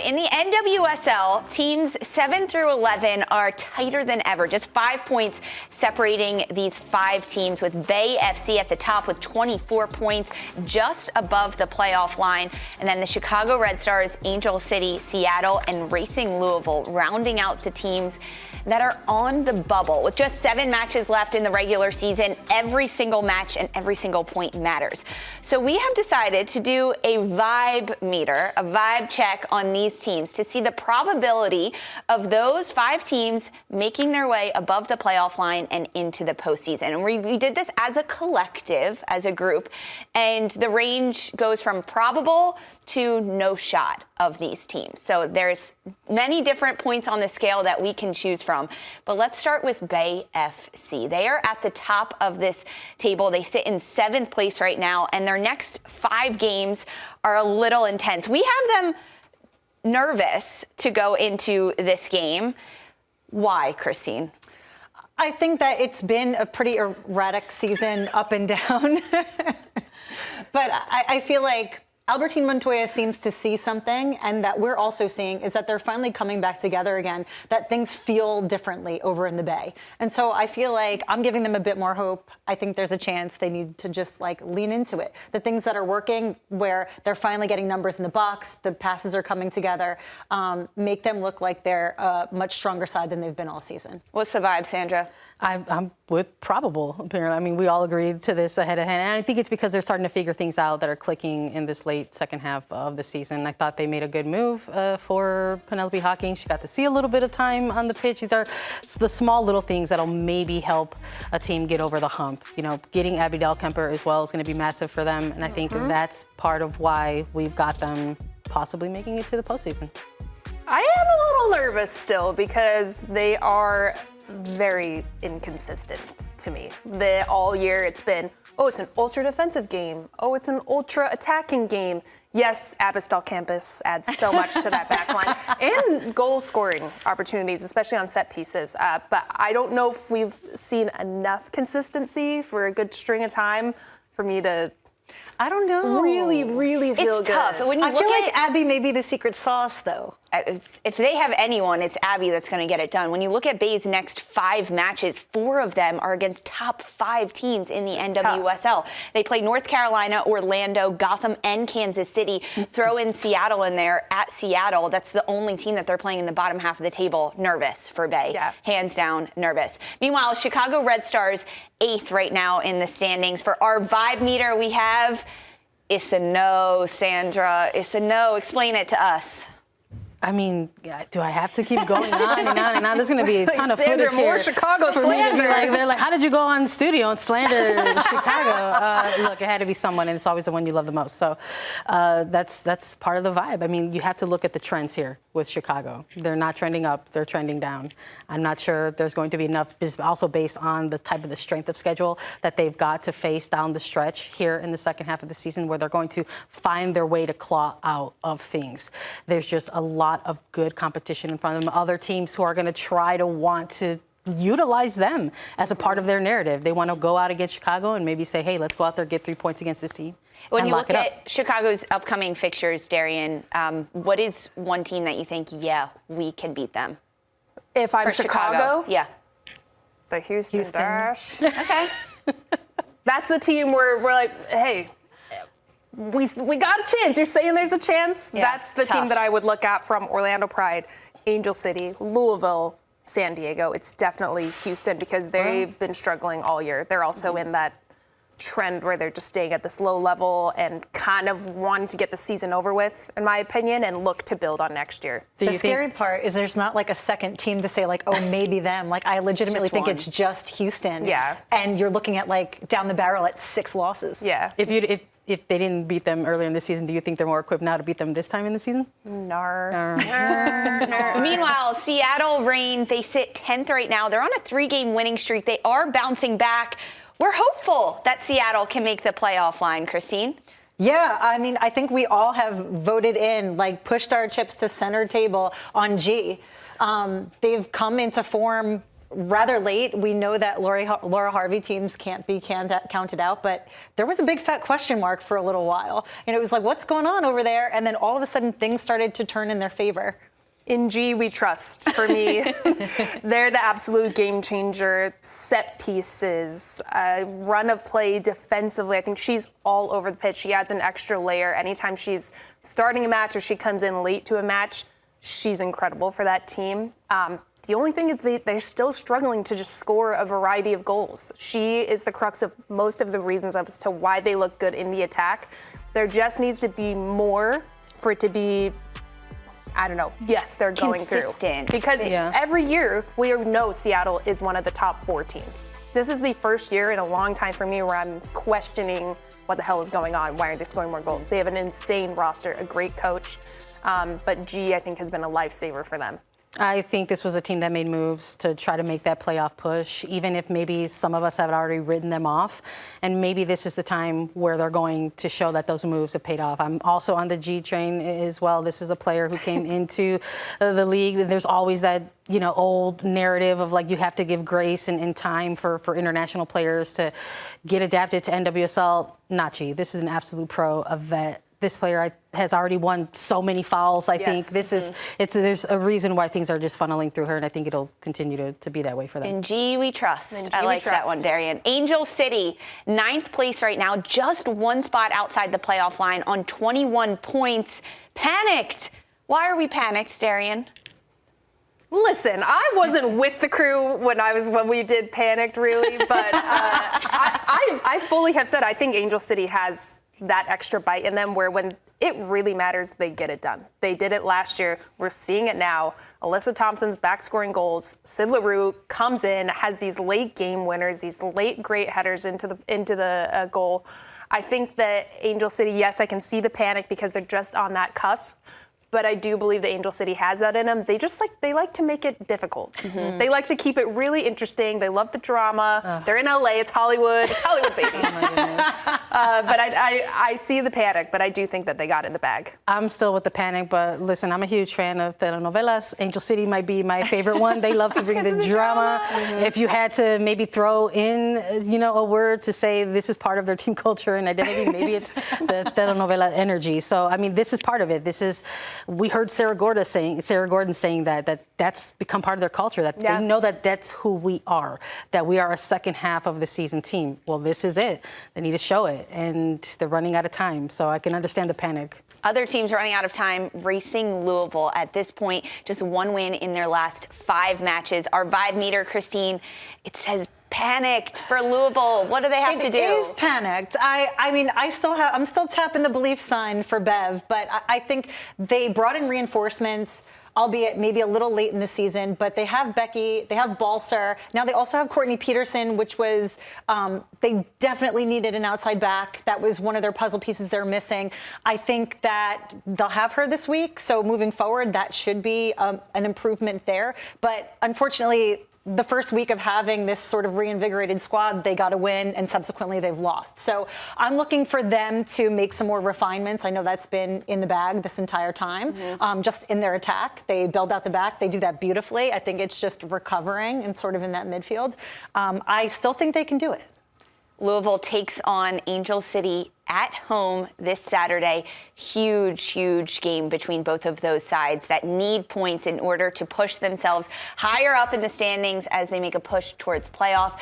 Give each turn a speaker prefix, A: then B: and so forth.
A: in the NWSL, teams 7 through 11 are tighter than ever. Just 5 points separating these 5 teams, with Bay FC at the top with 24 points, just above the playoff line. And then the Chicago Red Stars, Angel City, Seattle, and Racing Louisville rounding out the teams that are on the bubble. With just 7 matches left in the regular season, every single match and every single point matters. So we have decided to do a vibe meter, a vibe check on these teams to see the probability of those 5 teams making their way above the playoff line and into the postseason. And we did this as a collective, as a group, and the range goes from probable to no shot of these teams. So there's many different points on the scale that we can choose from. But let's start with Bay FC. They are at the top of this table. They sit in 7th place right now, and their next 5 games are a little intense. We have them nervous to go into this game. Why, Christine?
B: I think that it's been a pretty erratic season, up and down. But I feel like Albertine Montoya seems to see something, and that we're also seeing is that they're finally coming back together again, that things feel differently over in the Bay. And so I feel like I'm giving them a bit more hope. I think there's a chance they need to just lean into it. The things that are working, where they're finally getting numbers in the box, the passes are coming together, make them look like they're a much stronger side than they've been all season.
A: What's the vibe, Sandra?
C: I'm with probable, apparently. I mean, we all agreed to this ahead of hand. And I think it's because they're starting to figure things out that are clicking in this late second half of the season. I thought they made a good move for Penelope Hawking. She got to see a little bit of time on the pitch. These are the small little things that'll maybe help a team get over the hump. You know, getting Abby Dahlkemper as well is going to be massive for them. And I think that's part of why we've got them possibly making it to the postseason.
D: I am a little nervous still because they are very inconsistent to me. All year it's been, it's an ultra defensive game. It's an ultra attacking game. Yes, Abbas Dahlkemper adds so much to that back line and goal scoring opportunities, especially on set pieces. But I don't know if we've seen enough consistency for a good string of time for me to, I don't know, really feel
A: it's tough.
D: good.
A: When you
B: I feel like Abby may be the secret sauce, though.
A: If they have anyone, it's Abby that's going to get it done. When you look at Bay's next 5 matches, 4 of them are against top 5 teams in the NWSL. Tough. They play North Carolina, Orlando, Gotham, and Kansas City. Throw in Seattle in there at Seattle. That's the only team that they're playing in the bottom half of the table. Nervous for Bay. Yeah. Hands down, nervous. Meanwhile, Chicago Red Stars 8th right now in the standings. For our vibe meter, we have it's a no, Sandra. It's a no. Explain it to us.
C: I mean, do I have to keep going on and on and on? There's going to be a ton of
D: Sandra,
C: footage here.
D: more Chicago slander.
C: They're like, how did you go on studio and slander Chicago? Look, it had to be someone, and it's always the one you love the most. So that's part of the vibe. I mean, you have to look at the trends here with Chicago. They're not trending up. They're trending down. I'm not sure there's going to be enough, also based on the type of the strength of schedule that they've got to face down the stretch here in the second half of the season, where they're going to find their way to claw out of things. There's just a lot of good competition in front of them. Other teams who are going to try to want to utilize them as a part of their narrative. They want to go out against Chicago and maybe say, hey, let's go out there, get 3 points against this team.
A: When you look at Chicago's upcoming fixtures, Darian, what is one team that you think, we can beat them?
D: If I'm Chicago?
A: Yeah.
D: The Houston Dash.
A: Okay.
D: That's a team where we're like, hey, we got a chance. You're saying there's a chance? Yeah, that's the team that I would look at from Orlando Pride, Angel City, Louisville, San Diego. It's definitely Houston because they've been struggling all year. They're also in that trend where they're just staying at this low level and kind of wanting to get the season over with, in my opinion, and look to build on next year.
B: The scary part is there's not like a second team to say maybe them. I legitimately think it's just Houston.
D: Yeah.
B: And you're looking at down the barrel at 6 losses.
D: Yeah.
C: If they didn't beat them earlier in the season, do you think they're more equipped now to beat them this time in the season?
D: No.
A: Meanwhile, Seattle Reign, they sit 10th right now. They're on a 3-game winning streak. They are bouncing back. We're hopeful that Seattle can make the playoff line, Christine.
B: Yeah, I mean, I think we all have voted in, pushed our chips to center table on G. They've come into form rather late. We know that Laura Harvey teams can't be counted out, but there was a big fat question mark for a little while. And it was like, what's going on over there? And then all of a sudden things started to turn in their favor.
D: In G, we trust. For me, they're the absolute game changer. Set pieces, run of play defensively. I think she's all over the pitch. She adds an extra layer anytime she's starting a match or she comes in late to a match. She's incredible for that team. The only thing is they're still struggling to just score a variety of goals. She is the crux of most of the reasons as to why they look good in the attack. There just needs to be more for it to be, I don't know. Yes, they're going
A: consistent.
D: Through. Because every year we know Seattle is one of the top 4 teams. This is the first year in a long time for me where I'm questioning what the hell is going on. Why aren't they scoring more goals? They have an insane roster, a great coach. But G, I think, has been a lifesaver for them.
C: I think this was a team that made moves to try to make that playoff push, even if maybe some of us have already written them off. And maybe this is the time where they're going to show that those moves have paid off. I'm also on the G train as well. This is a player who came into the league. There's always that, old narrative of like you have to give grace and time for international players to get adapted to NWSL. Not G. This is an absolute pro, a vet. This player has already won so many fouls. I think this is there's a reason why things are just funneling through her, and I think it'll continue to be that way for them.
A: In G, we trust. I like that one, Darian. Angel City, 9th place right now, just 1 spot outside the playoff line on 21 points. Panicked. Why are we panicked, Darian?
D: Listen, I wasn't with the crew when we did Panicked, really, but I fully have said I think Angel City has that extra bite in them where when it really matters, they get it done. They did it last year. We're seeing it now. Alyssa Thompson's back scoring goals. Sid LaRue comes in, has these late game winners, these late great headers into the goal. I think that Angel City, yes, I can see the panic because they're just on that cusp. But I do believe that Angel City has that in them. They like to make it difficult. Mm-hmm. They like to keep it really interesting. They love the drama. They're in LA. It's Hollywood. It's Hollywood, baby. Oh my goodness. But I see the panic, but I do think that they got in the bag.
C: I'm still with the panic, but listen, I'm a huge fan of telenovelas. Angel City might be my favorite one. They love to bring the drama. Mm-hmm. If you had to maybe throw in, a word to say this is part of their team culture and identity, maybe it's the telenovela energy. So, I mean, this is part of it. We heard Sarah Gordon saying that's become part of their culture, that they know that that's who we are, that we are a second half of the season team. Well, this is it. They need to show it, and they're running out of time, so I can understand the panic.
A: Other teams running out of time, racing Louisville at this point, just 1 win in their last 5 matches. Our vibe meter, Christine, it says panicked for Louisville. What do they have to do? It
B: is panicked. I'm still tapping the belief sign for Bev, but I think they brought in reinforcements, albeit maybe a little late in the season, but they have Becky, they have Balser. Now they also have Courtney Peterson, which was, they definitely needed an outside back. That was one of their puzzle pieces they're missing. I think that they'll have her this week. So moving forward, that should be an improvement there. But unfortunately, the first week of having this sort of reinvigorated squad, they got a win, and subsequently they've lost. So I'm looking for them to make some more refinements. I know that's been in the bag this entire time, just in their attack. They build out the back. They do that beautifully. I think it's just recovering and sort of in that midfield. I still think they can do it.
A: Louisville takes on Angel City at home this Saturday. Huge game between both of those sides that need points in order to push themselves higher up in the standings as they make a push towards playoff.